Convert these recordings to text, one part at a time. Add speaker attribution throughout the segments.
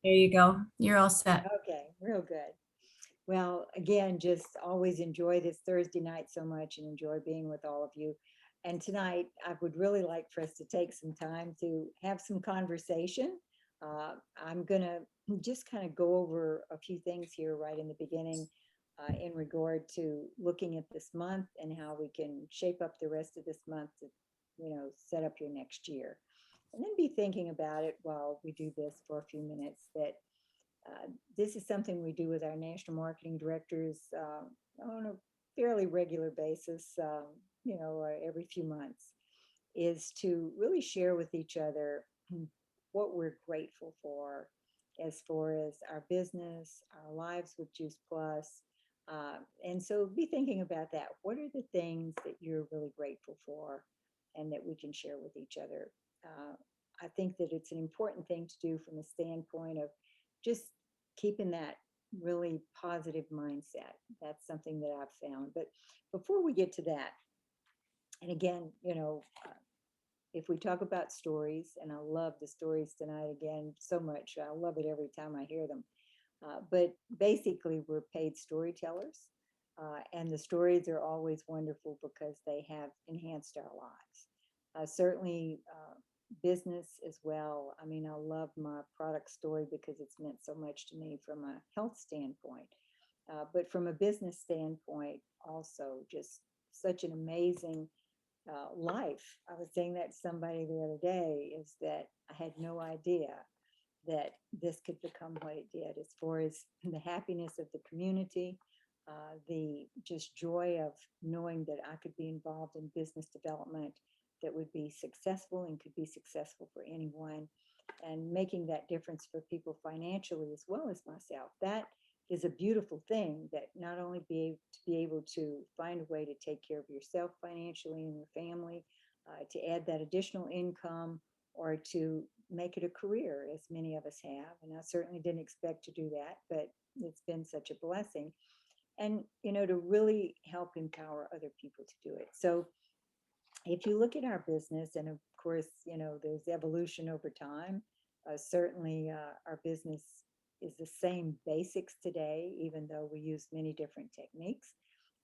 Speaker 1: There you go. You're all set.
Speaker 2: Okay, real good. Well, again, just always enjoy this Thursday night so much and enjoy being with all of you. And tonight, I would really like for us to take some time to have some conversation. I'm going to just kind of go over a few things here right in the beginning in regard to looking at this month and how we can shape up the rest of this month to, set up your next year. And then be thinking about it while we do this for a few minutes that uh, this is something we do with our national marketing directors on a fairly regular basis, every few months, is to really share with each other what we're grateful for as far as our business, our lives with Juice Plus. And so be thinking about that. What are the things that you're really grateful for and that we can share with each other? I think that it's an important thing to do from the standpoint of just keeping that really positive mindset. That's something that I've found. But before we get to that, and again, if we talk about stories, and I love the stories tonight again so much, I love it every time I hear them. But basically, we're paid storytellers, and the stories are always wonderful because they have enhanced our lives. Certainly, business as well. I mean, I love my product story because it's meant so much to me from a health standpoint. But from a business standpoint, also just such an amazing life. I was saying that to somebody the other day is that I had no idea that this could become what it did as far as the happiness of the community, the just joy of knowing that I could be involved in business development that would be successful and could be successful for anyone and making that difference for people financially as well as myself. That is a beautiful thing that not only be able to find a way to take care of yourself financially and your family, to add that additional income or to make it a career, as many of us have. And I certainly didn't expect to do that, but it's been such a blessing. And, to really help empower other people to do it. So if you look at our business, and of course, there's evolution over time. Certainly, our business is the same basics today, even though we use many different techniques.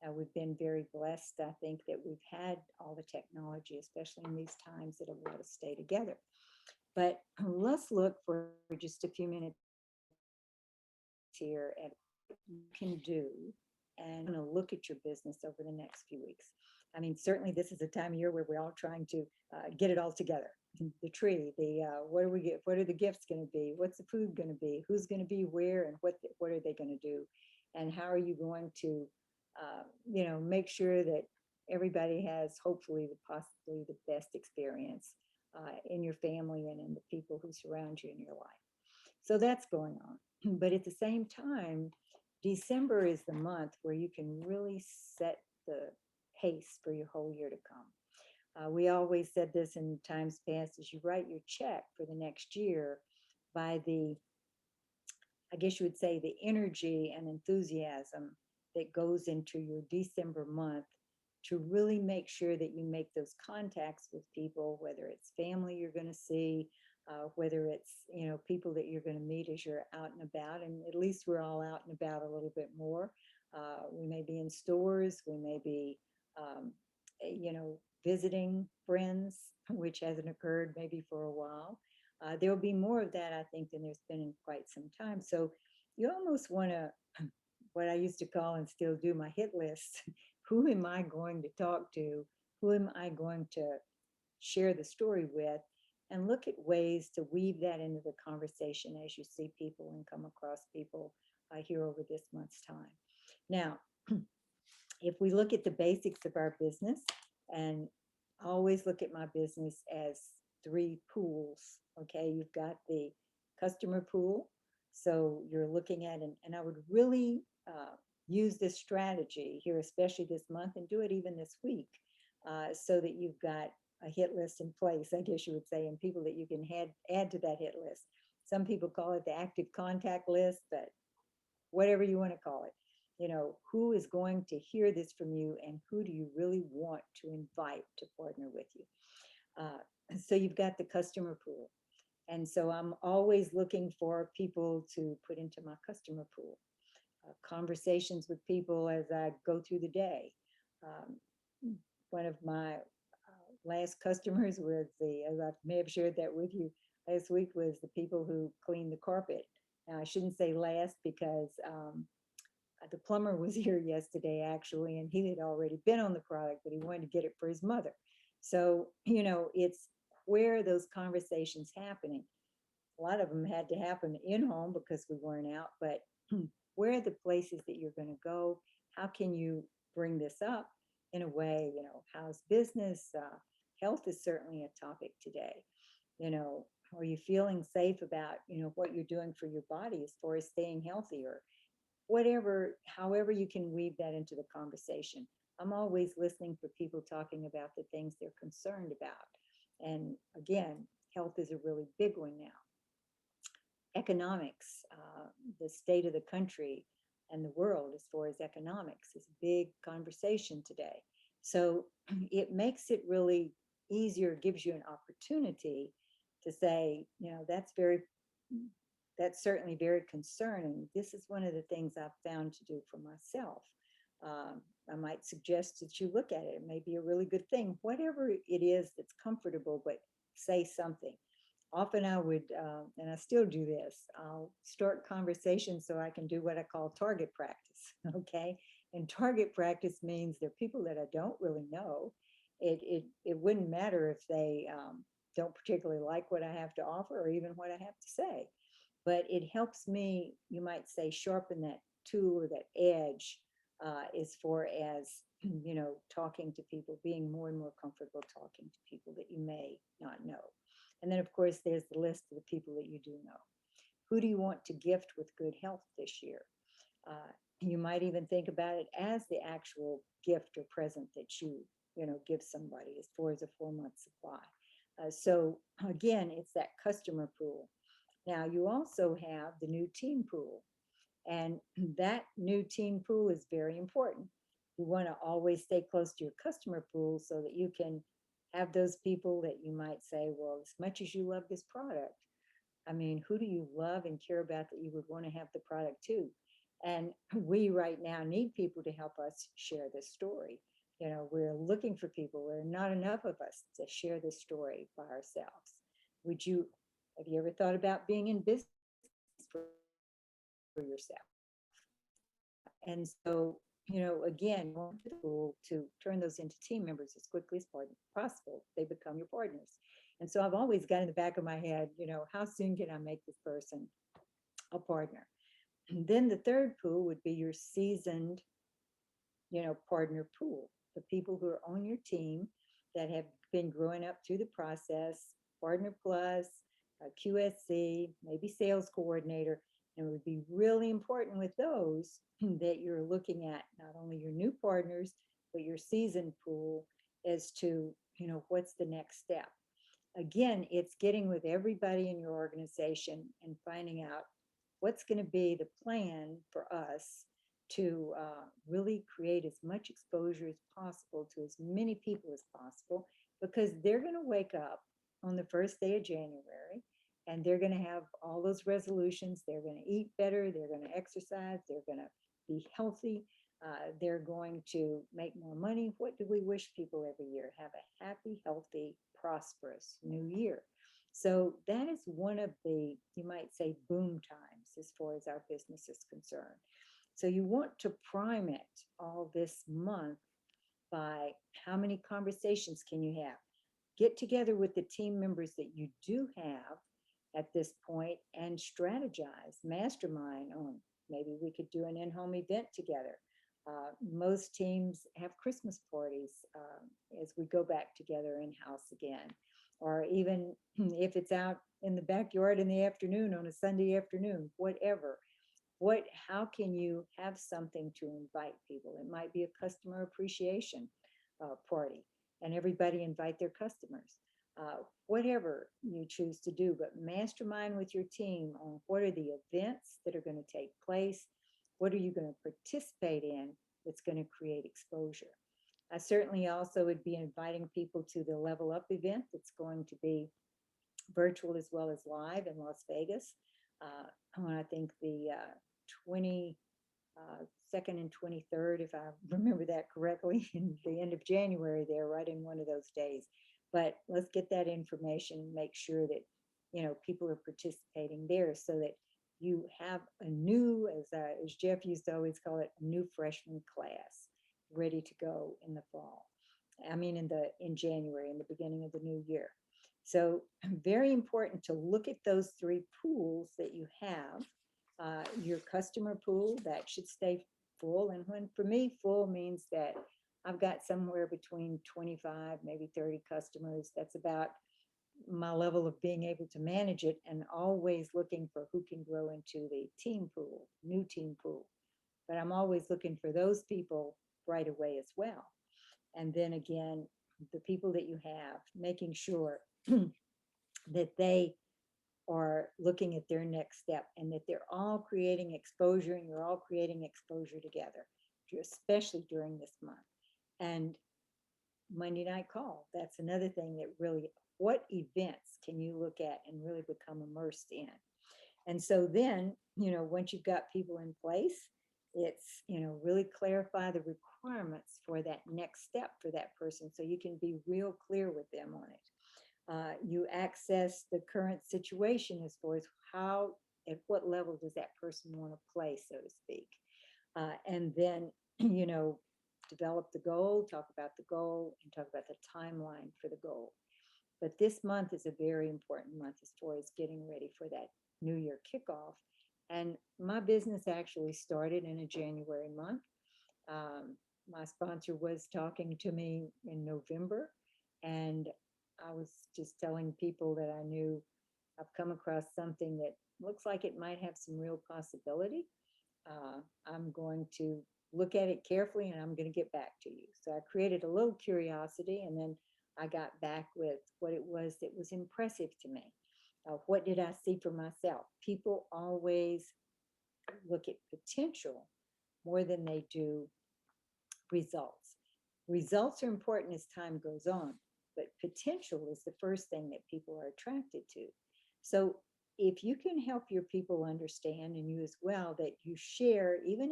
Speaker 2: We've been very blessed, I think, that we've had all the technology, especially in these times, that have let us stay together. But let's look for just a few minutes here at what you can do and look at your business over the next few weeks. I mean, certainly this is a time of year where we're all trying to get it all together. The tree, the what do we get? What are the gifts going to be? What's the food going to be? Who's going to be where? And what are they going to do? And how are you going to, make sure that everybody has hopefully possibly the best experience in your family and in the people who surround you in your life. So that's going on. But at the same time, December is the month where you can really set the pace for your whole year to come. We always said this in times past, as you write your check for the next year by the, I guess you would say, the energy and enthusiasm that goes into your December month to really make sure that you make those contacts with people, whether it's family you're going to see, whether it's people that you're going to meet as you're out and about, and at least we're all out and about a little bit more. We may be in stores, we may be, visiting friends, which hasn't occurred maybe for a while. There'll be more of that, I think, than there's been in quite some time. So you almost want to, what I used to call and still do, my hit list. Who am I going to talk to? Who am I going to share the story with? And look at ways to weave that into the conversation as you see people and come across people here over this month's time. Now, if we look at the basics of our business, and I always look at my business as three pools. Okay, you've got the customer pool. So you're looking at, and I would really use this strategy here, especially this month, and do it even this week, so that you've got a hit list in place, I guess you would say, and people that you can add to that hit list. Some people call it the active contact list, but whatever you want to call it. Who is going to hear this from you and who do you really want to invite to partner with you? So you've got the customer pool. And so I'm always looking for people to put into my customer pool. Conversations with people as I go through the day. Um, One of my last customers was as I may have shared that with you last week, was the people who clean the carpet. Now, I shouldn't say last because the plumber was here yesterday actually, and he had already been on the product, but he wanted to get it for his mother. So, it's where those conversations happening. A lot of them had to happen in home because we weren't out, but where are the places that you're going to go? How can you bring this up in a way, how's business? Health is certainly a topic today. Are you feeling safe about, what you're doing for your body as far as staying healthy, or whatever, however you can weave that into the conversation. I'm always listening for people talking about the things they're concerned about. And again, health is a really big one now. Economics, the state of the country and the world as far as economics is a big conversation today. So it makes it really easier, gives you an opportunity to say, that's certainly very concerning. This is one of the things I've found to do for myself. I might suggest that you look at it. It may be a really good thing, whatever it is that's comfortable, but say something. Often I would, and I still do this, I'll start conversations so I can do what I call target practice, okay? And target practice means they're people that I don't really know. It wouldn't matter if they don't particularly like what I have to offer or even what I have to say. But it helps me, you might say, sharpen that tool or that edge as far as, talking to people, being more and more comfortable talking to people that you may not know. And then, of course, there's the list of the people that you do know. Who do you want to gift with good health this year? You might even think about it as the actual gift or present that give somebody as far as a 4-month supply. So again, it's that customer pool. Now, you also have the new team pool, and that new team pool is very important. You want to always stay close to your customer pool so that you can have those people that you might say, well, as much as you love this product, I mean, who do you love and care about that you would want to have the product to? And we right now need people to help us share this story. We're looking for people. There are not enough of us to share this story by ourselves. Have you ever thought about being in business for yourself? And so, again, you want to turn those into team members as quickly as possible. They become your partners. And so I've always got in the back of my head, how soon can I make this person a partner? And then the third pool would be your seasoned, partner pool, the people who are on your team that have been growing up through the process, partner plus, QSC, maybe sales coordinator. And it would be really important with those that you're looking at not only your new partners, but your seasoned pool as to, what's the next step. Again, it's getting with everybody in your organization and finding out what's going to be the plan for us to really create as much exposure as possible to as many people as possible, because they're going to wake up on the first day of January and they're going to have all those resolutions. They're going to eat better. They're going to exercise. They're going to be healthy. They're going to make more money. What do we wish people every year? Have a happy, healthy, prosperous new year. So that is one of the, you might say, boom times as far as our business is concerned. So you want to prime it all this month by how many conversations can you have? Get together with the team members that you do have at this point and strategize, mastermind on, maybe we could do an in-home event together. Most teams have Christmas parties as we go back together in-house again. Or even if it's out in the backyard in the afternoon on a Sunday afternoon, whatever. How can you have something to invite people? It might be a customer appreciation party, and everybody invite their customers. Whatever you choose to do, but mastermind with your team on what are the events that are going to take place, what are you going to participate in that's going to create exposure. I certainly also would be inviting people to the Level Up event that's going to be virtual as well as live in Las Vegas. On I think the 20 2nd and 23rd, if I remember that correctly, in the end of January there, right in one of those days. But let's get that information and make sure that, people are participating there so that you have a new, as Jeff used to always call it, a new freshman class ready to go in the fall. I mean, in January, in the beginning of the new year. So very important to look at those three pools that you have. Your customer pool, that should stay full. And when, for me, full means that I've got somewhere between 25, maybe 30 customers. That's about my level of being able to manage it, and always looking for who can grow into the team pool, new team pool. But I'm always looking for those people right away as well. And then again, the people that you have, making sure that they are looking at their next step and that they're all creating exposure, and you're all creating exposure together, especially during this month. And Monday night call, that's another thing that really, what events can you look at and really become immersed in? And so then, once you've got people in place, it's, really clarify the requirements for that next step for that person so you can be real clear with them on it. You access the current situation as far as how, at what level does that person want to play, so to speak. And then, develop the goal, talk about the goal, and talk about the timeline for the goal. But this month is a very important month as far as getting ready for that New Year kickoff. And my business actually started in a January month. My sponsor was talking to me in November, and I was just telling people that I knew I've come across something that looks like it might have some real possibility. I'm going to look at it carefully and I'm going to get back to you. So I created a little curiosity, and then I got back with what it was that was impressive to me. What did I see for myself? People always look at potential more than they do results. Results are important as time goes on, but potential is the first thing that people are attracted to. So if you can help your people understand, and you as well, that you share, even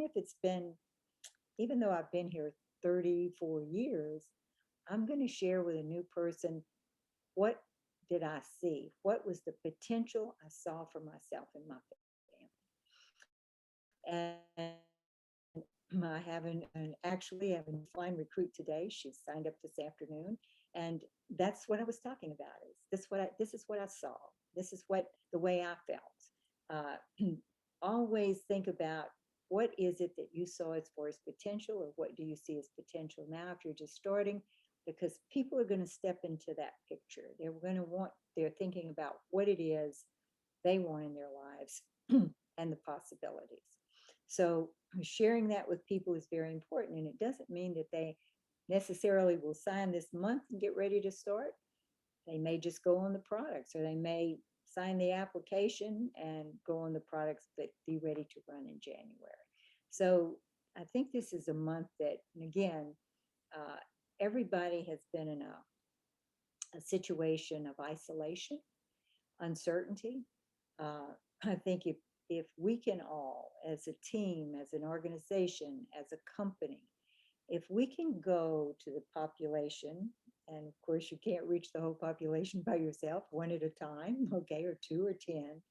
Speaker 2: though I've been here 34 years, I'm going to share with a new person, what did I see? What was the potential I saw for myself and my family? And I have actually have a new flying recruit today. She signed up this afternoon, and that's what I was talking about. This is what I saw. This is what the way I felt. Always think about, what is it that you saw as far as potential, or what do you see as potential now if you're just starting? Because people are going to step into that picture. They're thinking about what it is they want in their lives and the possibilities. So sharing that with people is very important. And it doesn't mean that they necessarily will sign this month and get ready to start. They may just go on the products, or they may sign the application and go on the products, but be ready to run in January. So I think this is a month that, and again, everybody has been in a situation of isolation, uncertainty. I think if we can all, as a team, as an organization, as a company, if we can go to the population, and of course you can't reach the whole population by yourself, one at a time, okay, or two or 10,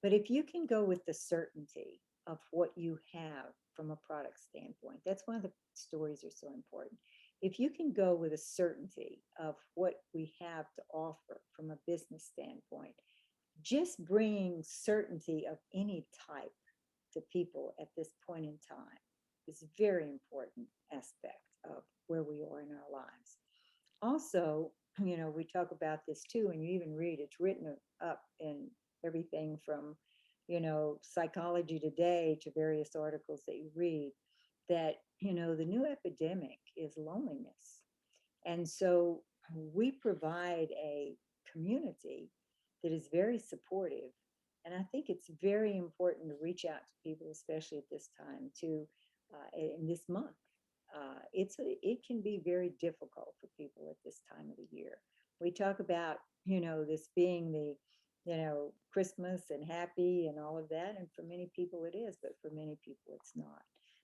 Speaker 2: but if you can go with the certainty of what you have from a product standpoint, that's why the stories are so important. If you can go with a certainty of what we have to offer from a business standpoint, just bringing certainty of any type to people at this point in time is a very important aspect of where we are in our lives. Also, we talk about this too, and you even read, it's written up in everything from, Psychology Today to various articles that you read, that, the new epidemic is loneliness. And so we provide a community that is very supportive. And I think it's very important to reach out to people, especially at this time, in this month. It can be very difficult for people at this time of the year. we talk about, this being the, Christmas and happy and all of that. And for many people it is, but for many people it's not.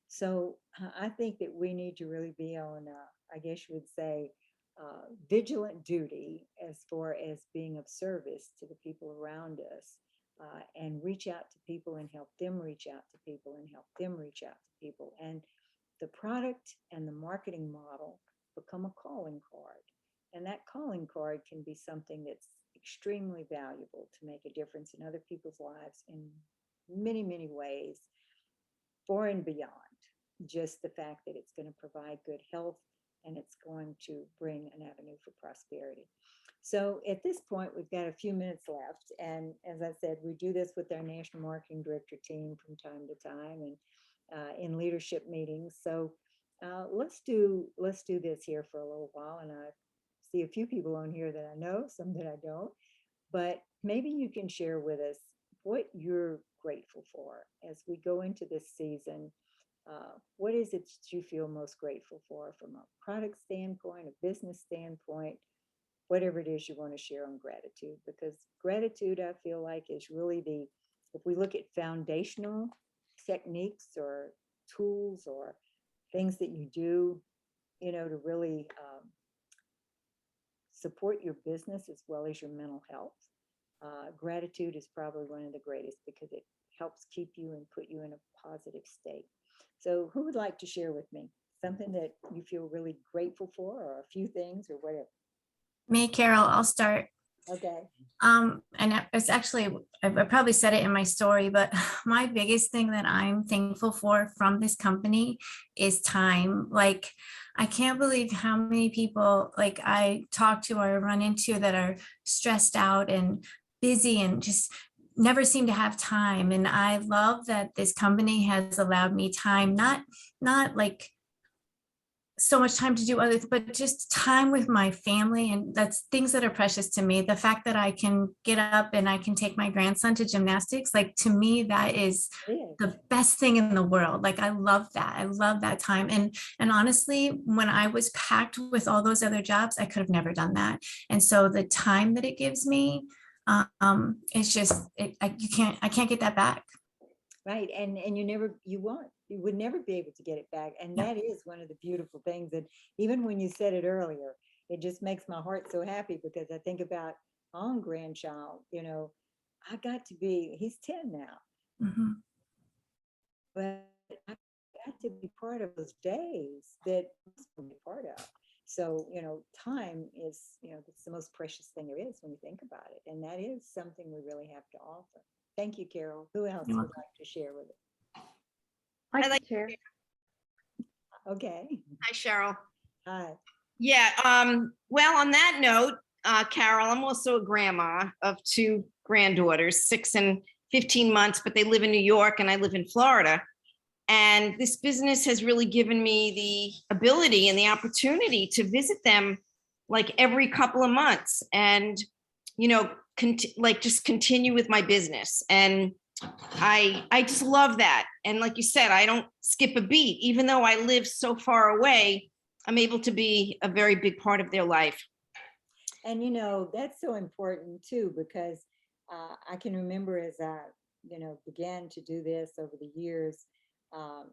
Speaker 2: So I think that we need to really be on, I guess you would say, vigilant duty as far as being of service to the people around us, and reach out to people and help them reach out to people and help them reach out to people. And the product and the marketing model become a calling card. And that calling card can be something that's extremely valuable to make a difference in other people's lives in many, many ways, for and beyond just the fact that it's going to provide good health and it's going to bring an avenue for prosperity. So at this point, we've got a few minutes left. And as I said, we do this with our National Marketing Director team from time to time and in leadership meetings. So let's do this here for a little while. And I see a few people on here that I know, some that I don't. But maybe you can share with us what you're grateful for as we go into this season. What is it that you feel most grateful for from a product standpoint, a business standpoint, whatever it is you want to share on gratitude? Because gratitude, I feel like, is really if we look at foundational techniques or tools or things that you do, to really support your business as well as your mental health. Gratitude is probably one of the greatest because it helps keep you and put you in a positive state. So who would like to share with me something that you feel really grateful for, or a few things or whatever?
Speaker 1: Me, Carol, I'll start.
Speaker 2: Okay.
Speaker 1: And it's actually, I probably said it in my story, but my biggest thing that I'm thankful for from this company is time. Like, I can't believe how many people like I talk to or run into that are stressed out and busy and just never seem to have time. And I love that this company has allowed me time, not like so much time to do other, but just time with my family. And that's things that are precious to me. The fact that I can get up and I can take my grandson to gymnastics, like to me, that is the best thing in the world. Like, I love that. I love that time. And honestly, when I was packed with all those other jobs, I could have never done that. And so the time that it gives me, it's just, I can't get that back.
Speaker 2: Right. And you would never be able to get it back. And that is one of the beautiful things. And even when you said it earlier, it just makes my heart so happy because I think about my own grandchild, he's 10 now, but I got to be part of those days that I'm be part of. So, time is, it's the most precious thing there is when you think about it. And that is something we really have to offer. Thank you, Carol. Who else would like to share with us?
Speaker 3: I like to share.
Speaker 2: Okay.
Speaker 3: Hi, Cheryl.
Speaker 2: Hi.
Speaker 3: Yeah. Well, on that note, Carol, I'm also a grandma of two granddaughters, 6 and 15 months, but they live in New York and I live in Florida. And this business has really given me the ability and the opportunity to visit them like every couple of months and, just continue with my business. And I just love that. And like you said, I don't skip a beat, even though I live so far away, I'm able to be a very big part of their life.
Speaker 2: And, that's so important too, because I can remember as I, began to do this over the years,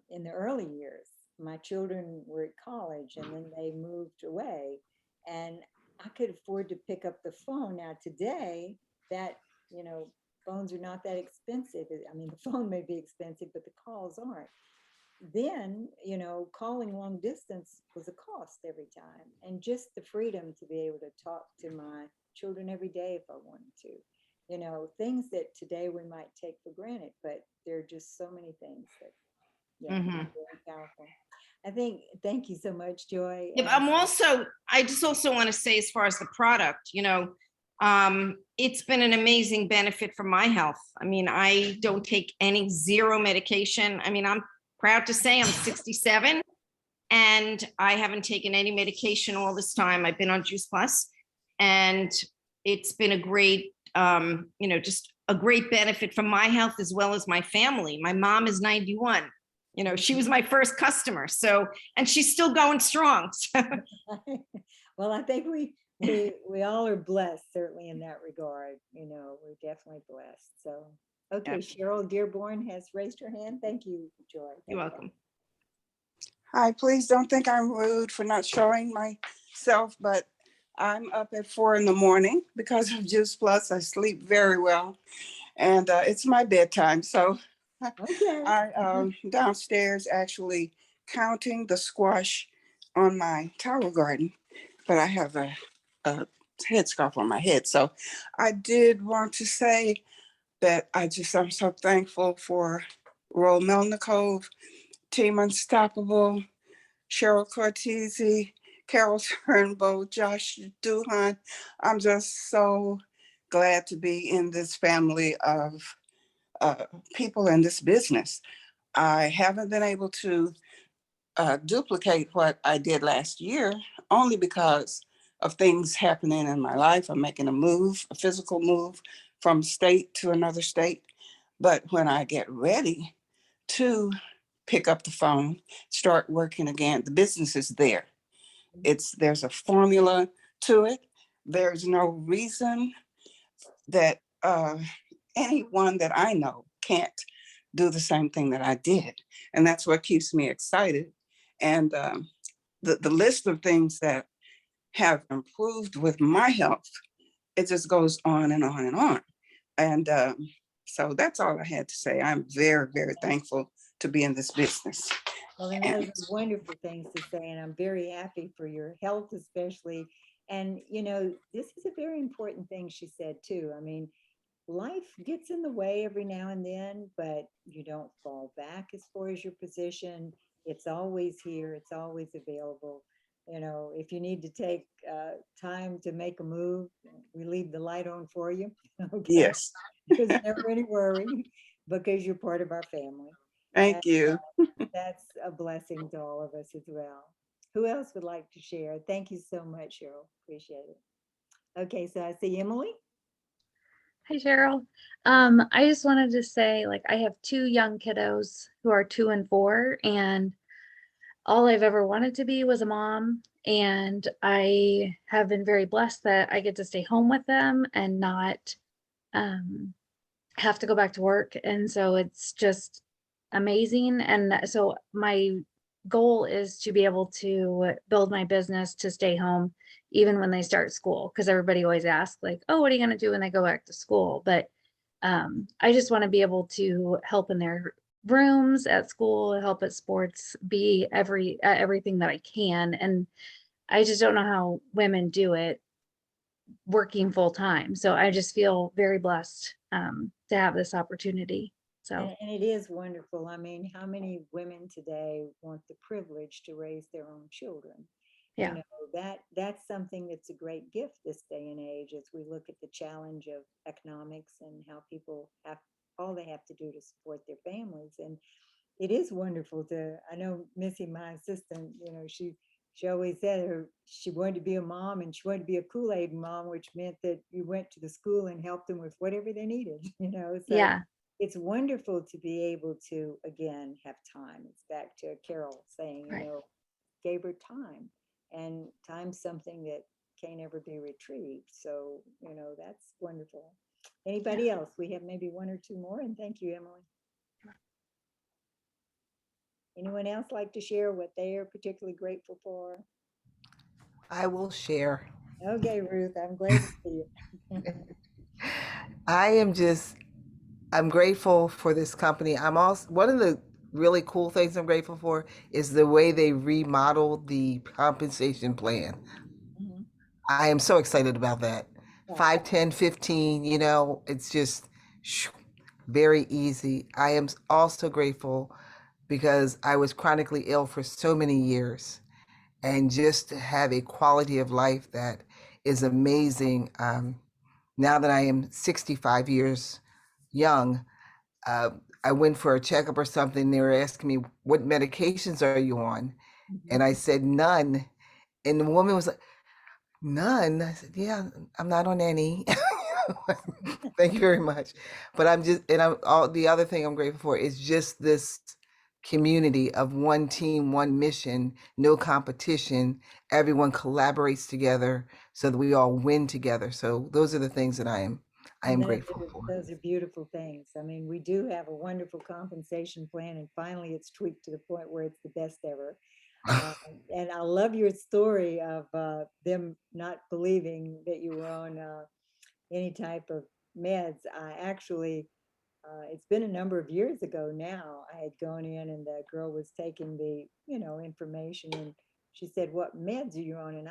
Speaker 2: in the early years, my children were at college and then they moved away and I could afford to pick up the phone. Now today that, phones are not that expensive. I mean, the phone may be expensive, but the calls aren't. Then, calling long distance was a cost every time. And just the freedom to be able to talk to my children every day if I wanted to, things that today we might take for granted, but there are just so many things that, very powerful. Thank you so much, Joy.
Speaker 3: Yeah, I just also want to say, as far as the product, it's been an amazing benefit for my health. I mean, I don't take zero medication. I mean, I'm proud to say I'm 67 and I haven't taken any medication all this time. I've been on Juice Plus and it's been a great, just a great benefit for my health as well as my family. My mom is 91. She was my first customer. So, and she's still going strong. So.
Speaker 2: Well, I think we we all are blessed, certainly in that regard. We're definitely blessed. So, okay, Cheryl Dearborn has raised her hand. Thank you, Joy.
Speaker 3: You're welcome.
Speaker 4: Hi, please don't think I'm rude for not showing myself, but I'm up at 4 a.m. because of Juice Plus. I sleep very well, and it's my bedtime. So
Speaker 2: Okay.
Speaker 4: I downstairs actually counting the squash on my tower garden, but I have a headscarf on my head. So I did want to say that I'm so thankful for Roll Melnikov, Team Unstoppable, Cheryl Cortese, Carol Turnbow, Josh Duhan. I'm just so glad to be in this family of people in this business. I haven't been able to duplicate what I did last year only because of things happening in my life. I'm making a move, a physical move from state to another state. But when I get ready to pick up the phone, start working again, the business is there. There's a formula to it. There's no reason that anyone that I know can't do the same thing that I did. And that's what keeps me excited. And the list of things that have improved with my health, it just goes on and on and on. And so that's all I had to say. I'm very, very thankful to be in this business.
Speaker 2: Well, and those are wonderful things to say, and I'm very happy for your health, especially. And, this is a very important thing she said, too. I mean, life gets in the way every now and then, but you don't fall back as far as your position. It's always here. It's always available. If you need to take time to make a move, we leave the light on for you. Okay.
Speaker 4: Yes.
Speaker 2: There's never any worry because you're part of our family.
Speaker 4: Thank you.
Speaker 2: That's a blessing to all of us as well. Who else would like to share? Thank you so much, Cheryl. Appreciate it. Okay, so I see Emily.
Speaker 5: Hi, Cheryl. I just wanted to say, like, I have two young kiddos who are 2 and 4, and all I've ever wanted to be was a mom. And I have been very blessed that I get to stay home with them and not have to go back to work. And so it's just amazing. And so my goal is to be able to build my business to stay home even when they start school, because everybody always asks, like, oh, what are you going to do when they go back to school? But I just want to be able to help in their rooms at school, help at sports, be everything that I can. And I just don't know how women do it working full time. So I just feel very blessed to have this opportunity. So
Speaker 2: And it is wonderful. I mean, how many women today want the privilege to raise their own children?
Speaker 5: yeah,
Speaker 2: That's something that's a great gift this day and age as we look at the challenge of economics and how people have all they have to do to support their families. And it is wonderful I know Missy, my assistant, she always said she wanted to be a mom and she wanted to be a Kool-Aid mom, which meant that you went to the school and helped them with whatever they needed, so
Speaker 5: yeah,
Speaker 2: it's wonderful to be able to, again, have time. It's back to Carol saying,
Speaker 5: right.
Speaker 2: Gave her time, and time's something that can't ever be retrieved. So, that's wonderful. Anybody else? We have maybe one or two more, and thank you, Emily. Anyone else like to share what they are particularly grateful for?
Speaker 6: I will share.
Speaker 2: Okay, Ruth, I'm glad to see you.
Speaker 6: I'm grateful for this company. I'm also, one of the really cool things I'm grateful for is the way they remodeled the compensation plan.
Speaker 2: Mhm.
Speaker 6: I am so excited about that.
Speaker 2: Yeah.
Speaker 6: 5, 10, 15, it's just very easy. I am also grateful because I was chronically ill for so many years, and just to have a quality of life that is amazing. Now that I am 65 years young, I went for a checkup or something. They were asking me, what medications are you on? And I said, none. And the woman was like, none? I said, yeah, I'm not on any. Thank you very much. But I'm just, and I'm all the other thing I'm grateful for is just this community of one team, one mission, no competition. Everyone collaborates together so that we all win together. So those are the things that I am
Speaker 2: And
Speaker 6: grateful for.
Speaker 2: those are beautiful things. I mean, we do have a wonderful compensation plan, and finally it's tweaked to the point where it's the best ever. And I love your story of them not believing that you were on any type of meds. I actually, it's been a number of years ago now. I had gone in and the girl was taking the, information, and she said, "What meds are you on?" And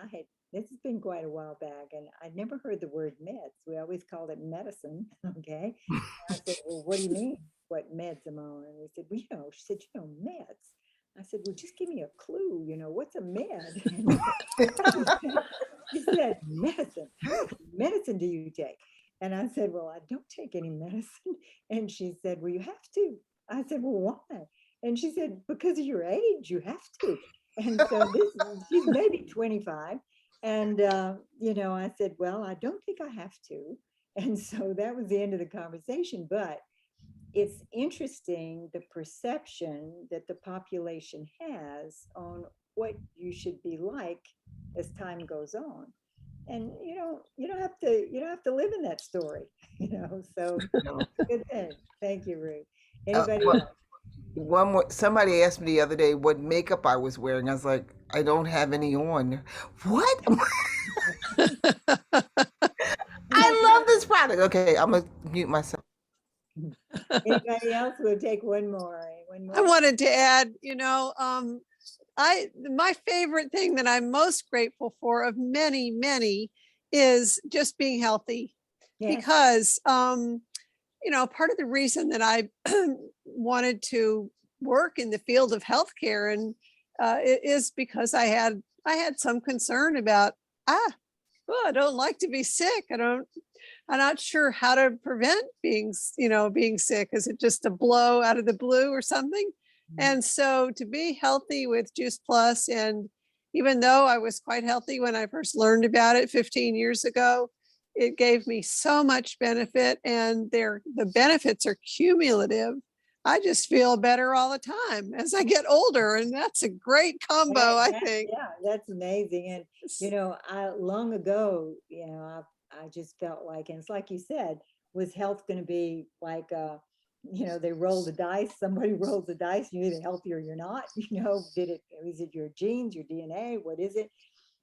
Speaker 2: this has been quite a while back, and I'd never heard the word meds. We always called it medicine. Okay. And I said, "Well, what do you mean? What meds am I on?" And we said, "Well, she said, meds." I said, "Well, just give me a clue, what's a med?" She said, "Medicine. How much medicine do you take?" And I said, "Well, I don't take any medicine." And she said, "Well, you have to." I said, "Well, why?" And she said, "Because of your age, you have to." And so she's maybe 25. And, I said, "Well, I don't think I have to." And so that was the end of the conversation. But it's interesting the perception that the population has on what you should be like as time goes on. And you don't have to live in that story, so good thing. Thank you, Ruth. Anybody else?
Speaker 6: One more, somebody asked me the other day what makeup I was wearing. I was like, I don't have any on. What? I love this product. Okay, I'm gonna mute myself.
Speaker 2: Anybody else? We'll take one more.
Speaker 7: I wanted to add, my favorite thing that I'm most grateful for of many, many is just being healthy.
Speaker 2: Yes.
Speaker 7: Because, part of the reason that I wanted to work in the field of healthcare and it is because I had some concern about, I don't like to be sick. I'm not sure how to prevent being sick. Is it just a blow out of the blue or something? And so to be healthy with Juice Plus, and even though I was quite healthy when I first learned about it 15 years ago, it gave me so much benefit, and the benefits are cumulative. I just feel better all the time as I get older, and that's a great combo, I think.
Speaker 2: Yeah, that's amazing. And I long ago, I just felt like, and it's like you said, was health going to be like they roll the dice, somebody rolls the dice, you're either healthy or you're not, is it your genes, your DNA, what is it?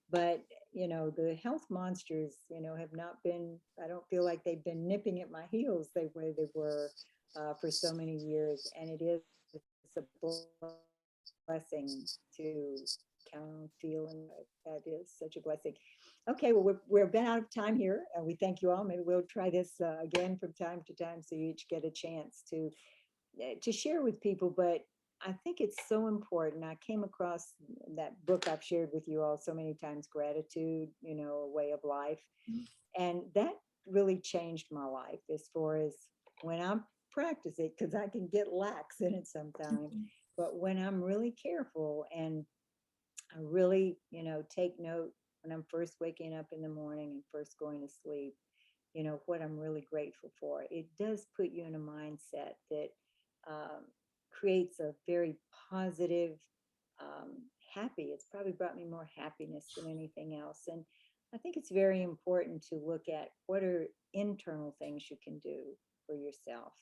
Speaker 2: But the health monsters have not been, I don't feel like they've been nipping at my heels the way they were for so many years. And it's a blessing to count on feeling that is such a blessing. Okay, well, we're been out of time here. We thank you all. Maybe we'll try this again from time to time, so you each get a chance to share with people. But I think it's so important. I came across that book I've shared with you all so many times, Gratitude, a Way of Life. And that really changed my life as far as when I practice it, because I can get lax in it sometimes. But when I'm really careful and I really, take note when I'm first waking up in the morning and first going to sleep, what I'm really grateful for, it does put you in a mindset that creates a very positive, happy. It's probably brought me more happiness than anything else. And I think it's very important to look at what are internal things you can do for yourself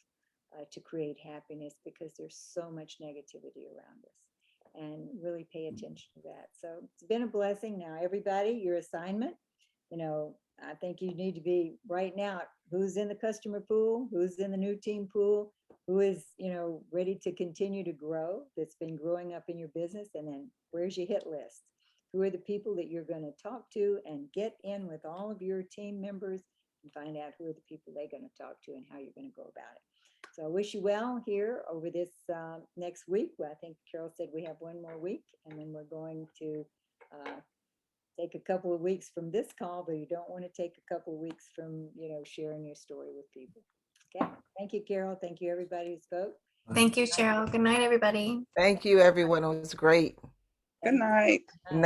Speaker 2: to create happiness, because there's so much negativity around us, and really pay attention to that. So it's been a blessing. Now, everybody, your assignment, I think you need to be writing out who's in the customer pool, who's in the new team pool, who is, ready to continue to grow, that's been growing up in your business. And then where's your hit list? Who are the people that you're going to talk to, and get in with all of your team members and find out who are the people they're going to talk to and how you're going to go about it. So I wish you well here over this next week. Well, I think Carol said we have one more week, and then we're going to take a couple of weeks from this call, but you don't want to take a couple of weeks from, sharing your story with people. Okay. Thank you, Carol. Thank you, everybody who spoke.
Speaker 1: Thank you, Cheryl. Good night, everybody.
Speaker 6: Thank you, everyone. It was great.
Speaker 4: Good night.
Speaker 6: Night.